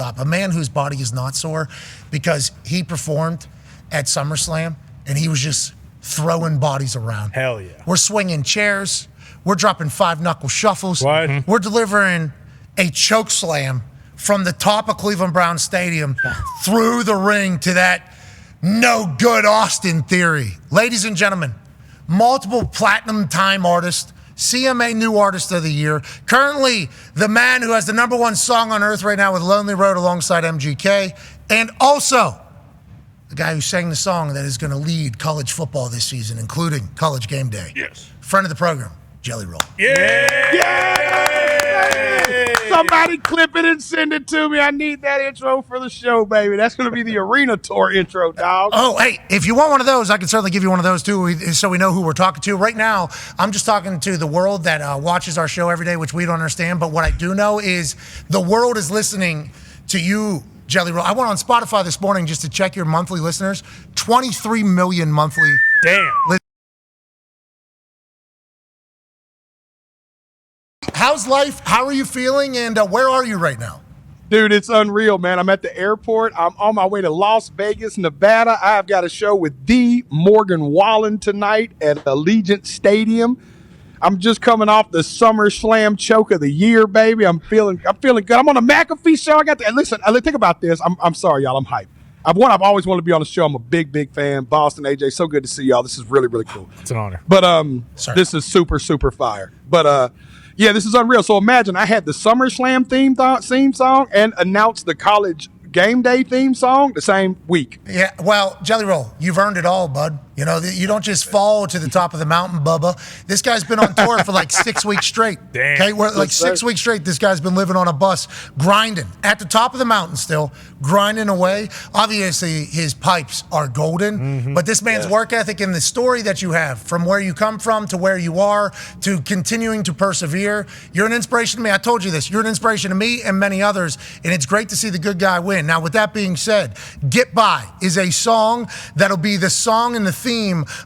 stop. A man whose body is not sore because he performed at SummerSlam and he was just throwing bodies around. Hell yeah. We're swinging chairs. We're dropping 5-knuckle shuffles. What? We're delivering a choke slam from the top of Cleveland Browns Stadium through the ring to that no good Austin Theory. Ladies and gentlemen, multiple platinum time artist, CMA New Artist of the Year, currently the man who has the number one song on earth right now with Lonely Road alongside MGK, and also the guy who sang the song that is going to lead college football this season, including College Game Day. Yes. Friend of the program, Jelly Roll. Yeah! Somebody clip it and send it to me. I need that intro for the show, baby. That's going to be the arena tour intro, dog. Oh, hey, if you want one of those, I can certainly give you one of those too, so we know who we're talking to. Right now, I'm just talking to the world that watches our show every day, which we don't understand. But what I do know is the world is listening to you, Jelly Roll. I went on Spotify this morning just to check your monthly listeners. 23 million monthly. Damn. How's life? How are you feeling? And where are you right now? Dude, it's unreal, man. I'm at the airport. I'm on my way to Las Vegas, Nevada. I've got a show with the Morgan Wallen tonight at Allegiant Stadium. I'm just coming off the SummerSlam choke of the year, baby. I'm feeling good. I'm on a McAfee show. Listen, think about this. I'm sorry, y'all. I'm hyped. I've always wanted to be on the show. I'm a big fan. Boston, AJ, so good to see y'all. This is really, really cool. It's an honor. But this is super fire. But yeah, this is unreal. So imagine I had the SummerSlam theme song and announced the College Game Day theme song the same week. Yeah, well, Jelly Roll, you've earned it all, bud. You know, you don't just fall to the top of the mountain, Bubba. This guy's been on tour for like 6 weeks straight. Damn. Okay, like 6 weeks straight, this guy's been living on a bus, grinding at the top of the mountain still, grinding away. Obviously, his pipes are golden, but this man's work ethic and the story that you have from where you come from to where you are to continuing to persevere, you're an inspiration to me. I told you this. You're an inspiration to me and many others, and it's great to see the good guy win. Now, with that being said, Get By is a song that'll be the song and the theme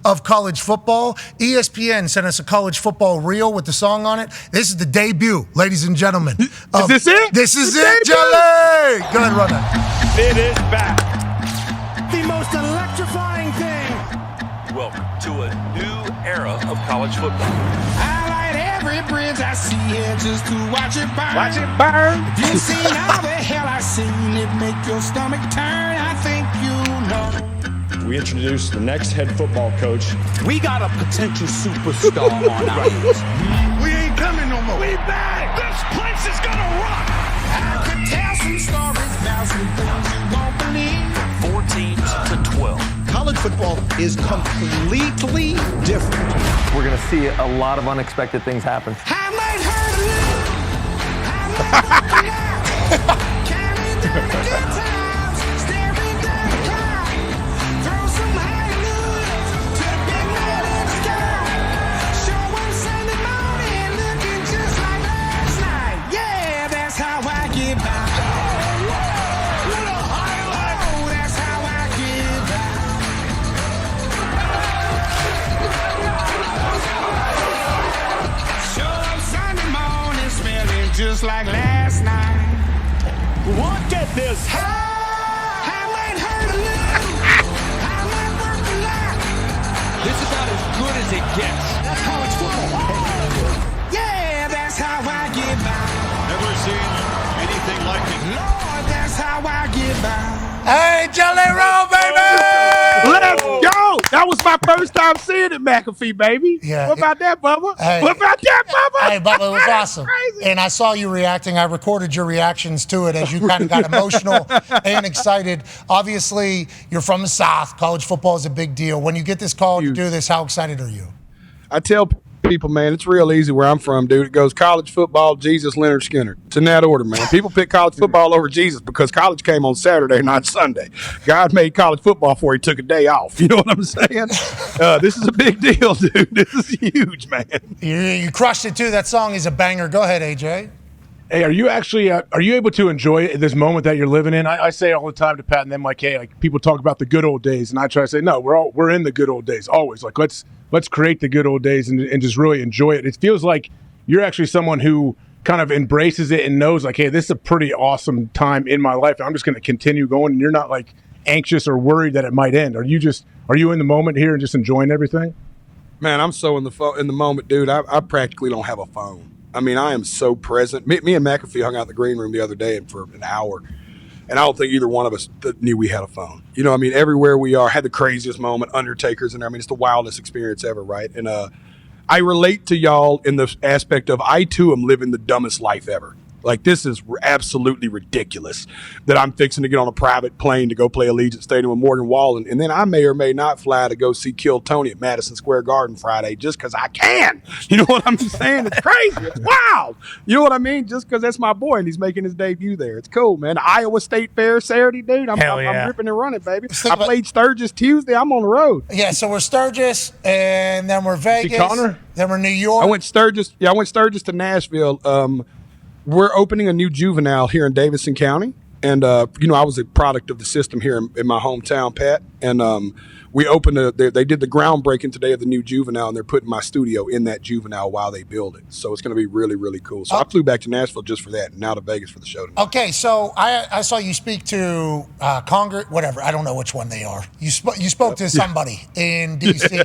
of college football. ESPN sent us a college football reel with the song on it. This is the debut, ladies and gentlemen. Is this it? This is it, Jelly! Go ahead, run that. It is back. The most electrifying thing. Welcome to a new era of college football. I light every bridge I see here just to watch it burn. Watch it burn. If you seen all the hell I seen, it make your stomach turn. I think you know. We introduced the next head football coach. We got a potential superstar on our hands. We ain't coming no more. We back. This place is gonna rock. I could tell some stories about some things you won't believe. 14 to 12. College football is completely different. We're going to see a lot of unexpected things happen. I might hurt a little. I might work a lot. Counting down the good times, staring down the clock. Throw some hallelujahs to the big man in the sky. Show 'em Sunday morning looking just like last night. Yeah, that's how I get by. What a highlight. Oh, that's how I get by. Show 'em Sunday morning smelling just like last night. Look at this. I might hurt a little. I might work a lot. This is about as good as it gets. That's college football. Yeah, that's how I get by. Never seen anything like it. Lord, that's how I get by. Hey, Jelly Roll, baby! Let's go. That was my first time seeing it, McAfee, baby. Yeah. What about that, Bubba? Hey. What about that, Bubba? Hey, Bubba, it was awesome. Crazy. And I saw you reacting. I recorded your reactions to it as you kind of got emotional and excited. Obviously, you're from the South. College football is a big deal. When you get this call to do this, how excited are you? I tell people, man, it's real easy where I'm from, dude. It goes college football, Jesus, Leonard Skinner. It's in that order, man. People pick college football over Jesus because college came on Saturday, not Sunday. God made college football before he took a day off. You know what I'm saying? This is a big deal, dude. This is huge, man. You crushed it, too. That song is a banger. Go ahead, AJ. Hey, are you actually are you able to enjoy this moment that you're living in? I say all the time to Pat and them, like, hey, like people talk about the good old days, and I try to say, no, we're in the good old days always. Like let's create the good old days and just really enjoy it. It feels like you're actually someone who kind of embraces it and knows like, hey, this is a pretty awesome time in my life. I'm just going to continue going. And you're not like anxious or worried that it might end. Are you in the moment here and just enjoying everything? Man, I'm so in the moment, dude. I practically don't have a phone. I mean, I am so present. Me and McAfee hung out in the green room the other day for an hour, and I don't think either one of us knew we had a phone. You know, I mean, everywhere we are, had the craziest moment. Undertaker's in there. I mean, it's the wildest experience ever, right? And I relate to y'all in the aspect of I too am living the dumbest life ever. Like, this is absolutely ridiculous that I'm fixing to get on a private plane to go play Allegiant Stadium with Morgan Wallen, and then I may or may not fly to go see Kill Tony at Madison Square Garden Friday just because I can. You know what I'm saying? It's crazy. It's wild. You know what I mean? Just because that's my boy and he's making his debut there. It's cool, man. The Iowa State Fair Saturday, dude. I'm ripping and running, baby. I played Sturgis Tuesday. I'm on the road. Yeah, so we're Sturgis, and then we're Vegas. Connor? Then we're New York. I went Sturgis to Nashville. We're opening a new juvenile here in Davidson County. And, I was a product of the system here in my hometown, Pat. And we opened they did the groundbreaking today of the new juvenile, and they're putting my studio in that juvenile while they build it. So it's going to be really, really cool. So I flew back to Nashville just for that, and now to Vegas for the show tonight. Okay, so I saw you speak to Congress, whatever. I don't know which one they are. You spoke to somebody in D.C.,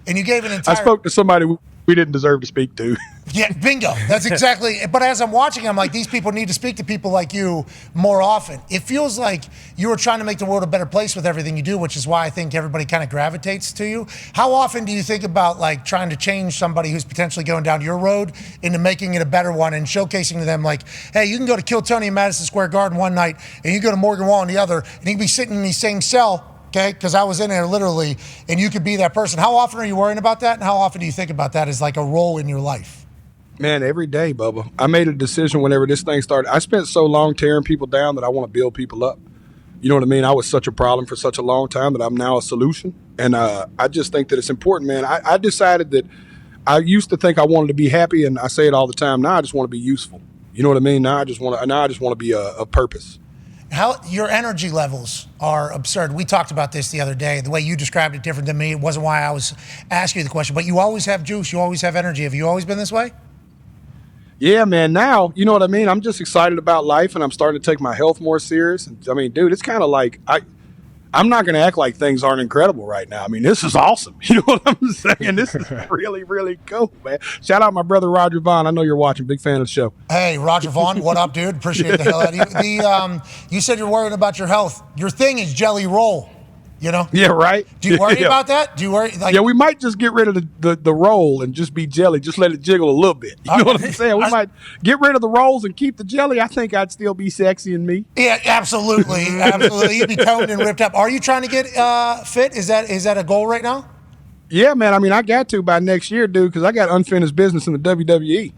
and you gave an entire... I spoke to somebody we didn't deserve to speak to. Yeah, bingo. That's exactly. But as I'm watching, I'm like, these people need to speak to people like you more often. It feels like you are trying to make the world a better place with everything you do, which is why I think everybody kind of gravitates to you. How often do you think about like trying to change somebody who's potentially going down your road into making it a better one and showcasing to them like, hey, you can go to Kill Tony in Madison Square Garden one night and you go to Morgan Wallen the other, and you can be sitting in the same cell. Okay, because I was in there literally, and you could be that person. How often are you worrying about that, and how often do you think about that as like a role in your life? Man, every day, Bubba. I made a decision whenever this thing started. I spent so long tearing people down that I want to build people up. You know what I mean? I was such a problem for such a long time that I'm now a solution. And I just think that it's important, man. I decided that I used to think I wanted to be happy, and I say it all the time. Now I just want to be useful. You know what I mean? Now I just want to be a purpose. How your energy levels are absurd. We talked about this the other day. The way you described it different than me. It wasn't why I was asking you the question, but you always have juice. You always have energy. Have you always been this way? Yeah, man. Now, you know what I mean? I'm just excited about life, and I'm starting to take my health more serious. I mean, dude, it's kind of like I'm not going to act like things aren't incredible right now. I mean, this is awesome. You know what I'm saying? This is really, really cool, man. Shout out my brother Roger Vaughn. I know you're watching. Big fan of the show. Hey, Roger Vaughn, what up, dude? Appreciate the hell out of you. You said you're worried about your health. Your thing is jelly roll. You know? Yeah, right. Do you worry about that? Do you worry? Yeah, we might just get rid of the roll and just be jelly. Just let it jiggle a little bit. You know what I'm saying? We might get rid of the rolls and keep the jelly. I think I'd still be sexy in me. Yeah, absolutely. Absolutely. You'd be toned and ripped up. Are you trying to get fit? Is that a goal right now? Yeah, man. I mean, I got to by next year, dude, because I got unfinished business in the WWE.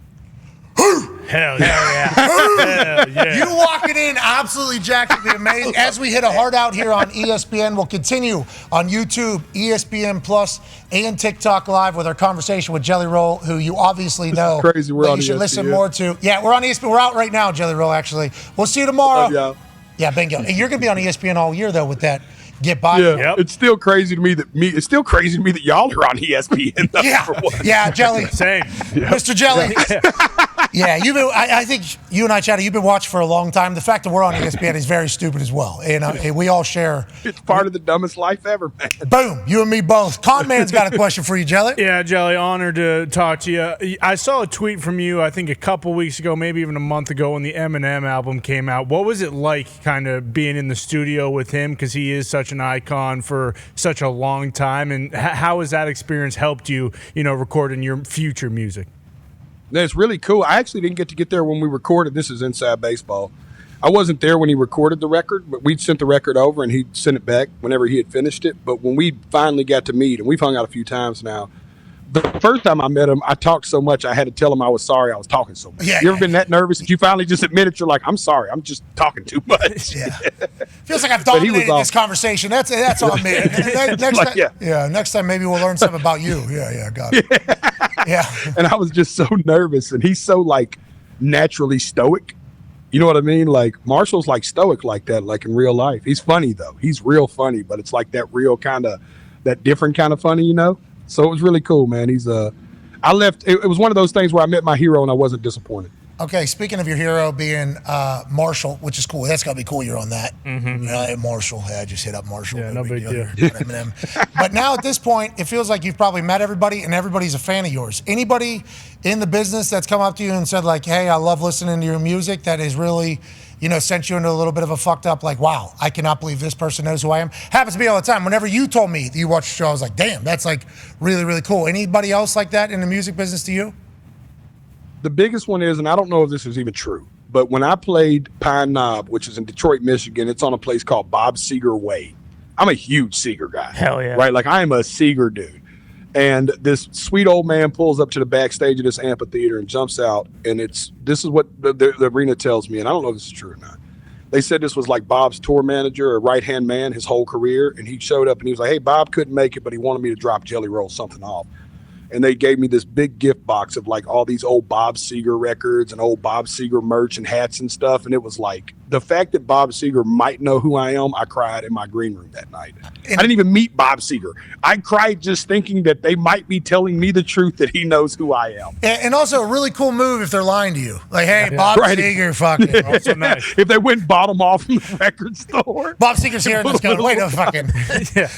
Hell yeah. Hell yeah. You walking in absolutely jacked would be amazing. As we hit a hard out here on ESPN, we'll continue on YouTube, ESPN Plus, and TikTok Live with our conversation with Jelly Roll, who you obviously know. This is crazy. We're on you should ESPN. listen more to. Yeah, we're on ESPN. We're out right now, Jelly Roll, actually. We'll see you tomorrow. Love y'all. Yeah, bingo. And you're going to be on ESPN all year, though, with that Get By. Yeah, Yep. It's still crazy to me that y'all are on ESPN. Though, Yeah, for what? yeah, Jelly. Same. Mr. Jelly. Yeah, I think you and I, Chad, you've been watching for a long time. The fact that we're on ESPN is very stupid as well. And we all share. It's part of the dumbest life ever, man. Boom, you and me both. Con Man's got a question for you, Jelly. Yeah, Jelly, honored to talk to you. I saw a tweet from you, I think a couple weeks ago, maybe even a month ago when the Eminem album came out. What was it like kind of being in the studio with him? Because he is such an icon for such a long time. And how has that experience helped you, recording your future music? It's really cool. I actually didn't get there when we recorded. This is Inside Baseball. I wasn't there when he recorded the record, but we'd sent the record over and he'd sent it back whenever he had finished it. But when we finally got to meet, and we've hung out a few times now, the first time I met him, I talked so much I had to tell him I was sorry I was talking so much. Yeah, you ever been that nervous that you finally just admit it? You're like, I'm sorry, I'm just talking too much. Yeah. Feels like I've dominated this conversation. That's on me. Next time maybe we'll learn something about you. Yeah, got it. Yeah. And I was just so nervous, and he's so like naturally stoic. You know what I mean? Like Marshall's like stoic like that, like in real life. He's funny though. He's real funny, but it's like that real kind of, that different kind of funny, So it was really cool, man. It was one of those things where I met my hero and I wasn't disappointed. Okay, speaking of your hero being Marshall, which is cool. That's got to be cool you're on that. Marshall. Yeah, I just hit up Marshall. Yeah, no big deal. Eminem. But now at this point, it feels like you've probably met everybody and everybody's a fan of yours. Anybody in the business that's come up to you and said like, hey, I love listening to your music, that has really, sent you into a little bit of a fucked up, like, wow, I cannot believe this person knows who I am. Happens to me all the time. Whenever you told me that you watched the show, I was like, damn, that's like really, really cool. Anybody else like that in the music business to you? The biggest one is, and I don't know if this is even true, but when I played Pine Knob, which is in Detroit, Michigan, it's on a place called Bob Seger Way. I'm a huge Seger guy. Hell yeah. Right? Like, I am a Seger dude. And this sweet old man pulls up to the backstage of this amphitheater and jumps out. And this is what the arena tells me. And I don't know if this is true or not. They said this was like Bob's tour manager or right-hand man his whole career. And he showed up and he was like, hey, Bob couldn't make it, but he wanted me to drop Jelly Roll something off. And they gave me this big gift box of like all these old Bob Seger records and old Bob Seger merch and hats and stuff. And it was like the fact that Bob Seger might know who I am. I cried in my green room that night. I didn't even meet Bob Seger. I cried just thinking that they might be telling me the truth that he knows who I am. And also a really cool move if they're lying to you. Like, hey, Bob Seger, fucking. Also nice. If they went and bought them off from the record store. Bob Seger's here and just going, wait a fucking.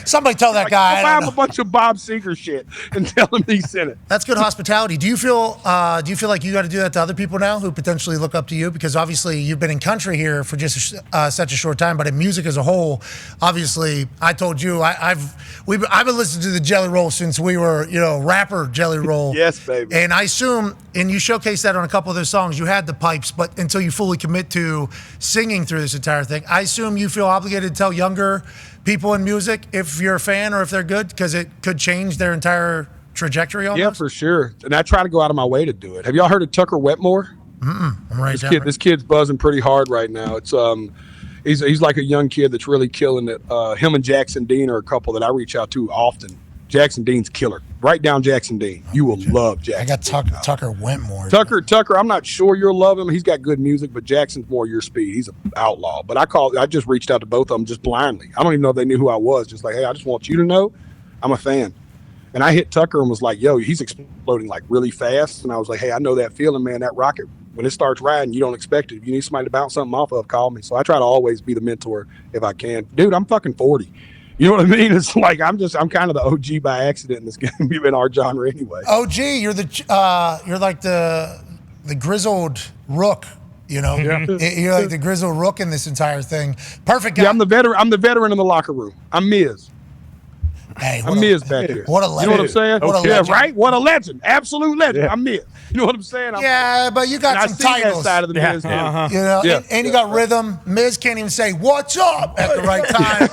Somebody tell that guy. I'll buy him a bunch of Bob Seger shit and tell him he sent it. That's good hospitality. Do you feel like you got to do that to other people now who potentially look up to you? Because obviously you've been in country here for just such a short time, but in music as a whole, obviously, I told you I've been listening to the Jelly Roll since we were, rapper Jelly Roll. Yes, baby. And I assume, and you showcased that on a couple of those songs, you had the pipes, but until you fully commit to singing through this entire thing, I assume you feel obligated to tell younger people in music if you're a fan or if they're good, because it could change their entire trajectory almost? Yeah, for sure. And I try to go out of my way to do it. Have y'all heard of Tucker Wetmore? I'm right This kid's buzzing pretty hard right now. It's he's like a young kid that's really killing it. Him and Jackson Dean are a couple that I reach out to often. Jackson Dean's killer. Write down Jackson Dean. You will love Jackson. I got Tucker Wetmore. Tucker, I'm not sure you'll love him. He's got good music, but Jackson's more your speed. He's an outlaw. But I just reached out to both of them just blindly. I don't even know if they knew who I was. Just like, hey, I just want you to know I'm a fan. And I hit Tucker and was like, yo, he's exploding like really fast. And I was like, hey, I know that feeling, man, that rocket. When it starts riding, you don't expect it. If you need somebody to bounce something off of, call me. So I try to always be the mentor if I can. Dude, I'm fucking 40. You know what I mean? It's like I'm kind of the OG by accident in this game, in our genre anyway. OG, you're like the grizzled rook. You're like the grizzled rook in this entire thing. Perfect guy. Yeah, I'm the veteran in the locker room. I'm Miz. Hey, I'm Miz back there. What a legend. You know what I'm saying? What a legend. Yeah, right? What a legend. Absolute legend. Yeah. I'm Miz. You know what I'm saying? But you got some titles. That side of the Miz. And you got rhythm. Miz can't even say, what's up at the right time.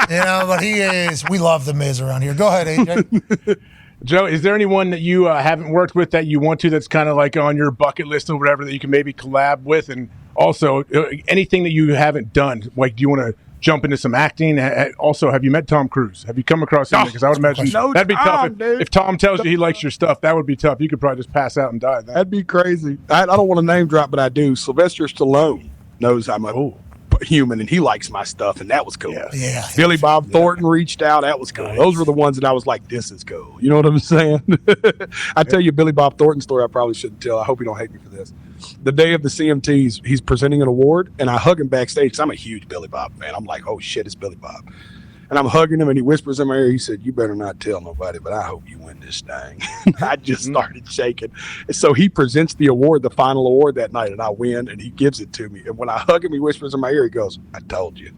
But we love the Miz around here. Go ahead, AJ. Joe, is there anyone that you haven't worked with that you want to that's kind of like on your bucket list or whatever that you can maybe collab with? And also, anything that you haven't done, like do you want to jump into some acting? Also, have you met Tom Cruise? Have you come across him? Because I would imagine that'd be tough. If Tom tells you he likes your stuff, that would be tough. You could probably just pass out and die. That'd be crazy. I don't want to name drop, but I do. Sylvester Stallone knows I'm a human, and he likes my stuff, and that was cool. Yeah. Billy Bob Thornton reached out. That was cool. Nice. Those were the ones that I was like, this is cool. You know what I'm saying? I tell you a Billy Bob Thornton story I probably shouldn't tell. I hope you don't hate me for this. The day of the CMTs, he's presenting an award, and I hug him backstage because I'm a huge Billy Bob fan. I'm like, oh, shit, it's Billy Bob. And I'm hugging him, and he whispers in my ear, he said, you better not tell nobody, but I hope you win this thing. I just started shaking. And so he presents the award, the final award that night, and I win, and he gives it to me. And when I hug him, he whispers in my ear, he goes, I told you.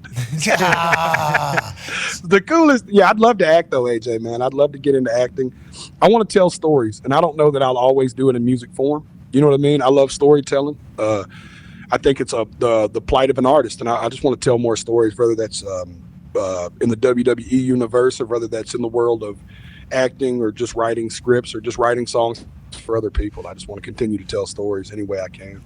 The coolest. Yeah, I'd love to act, though, AJ, man. I'd love to get into acting. I want to tell stories, and I don't know that I'll always do it in music form. You know what I mean? I love storytelling. I think it's the plight of an artist, and I just want to tell more stories, whether that's in the WWE universe or whether that's in the world of acting or just writing scripts or just writing songs for other people. I just want to continue to tell stories any way I can.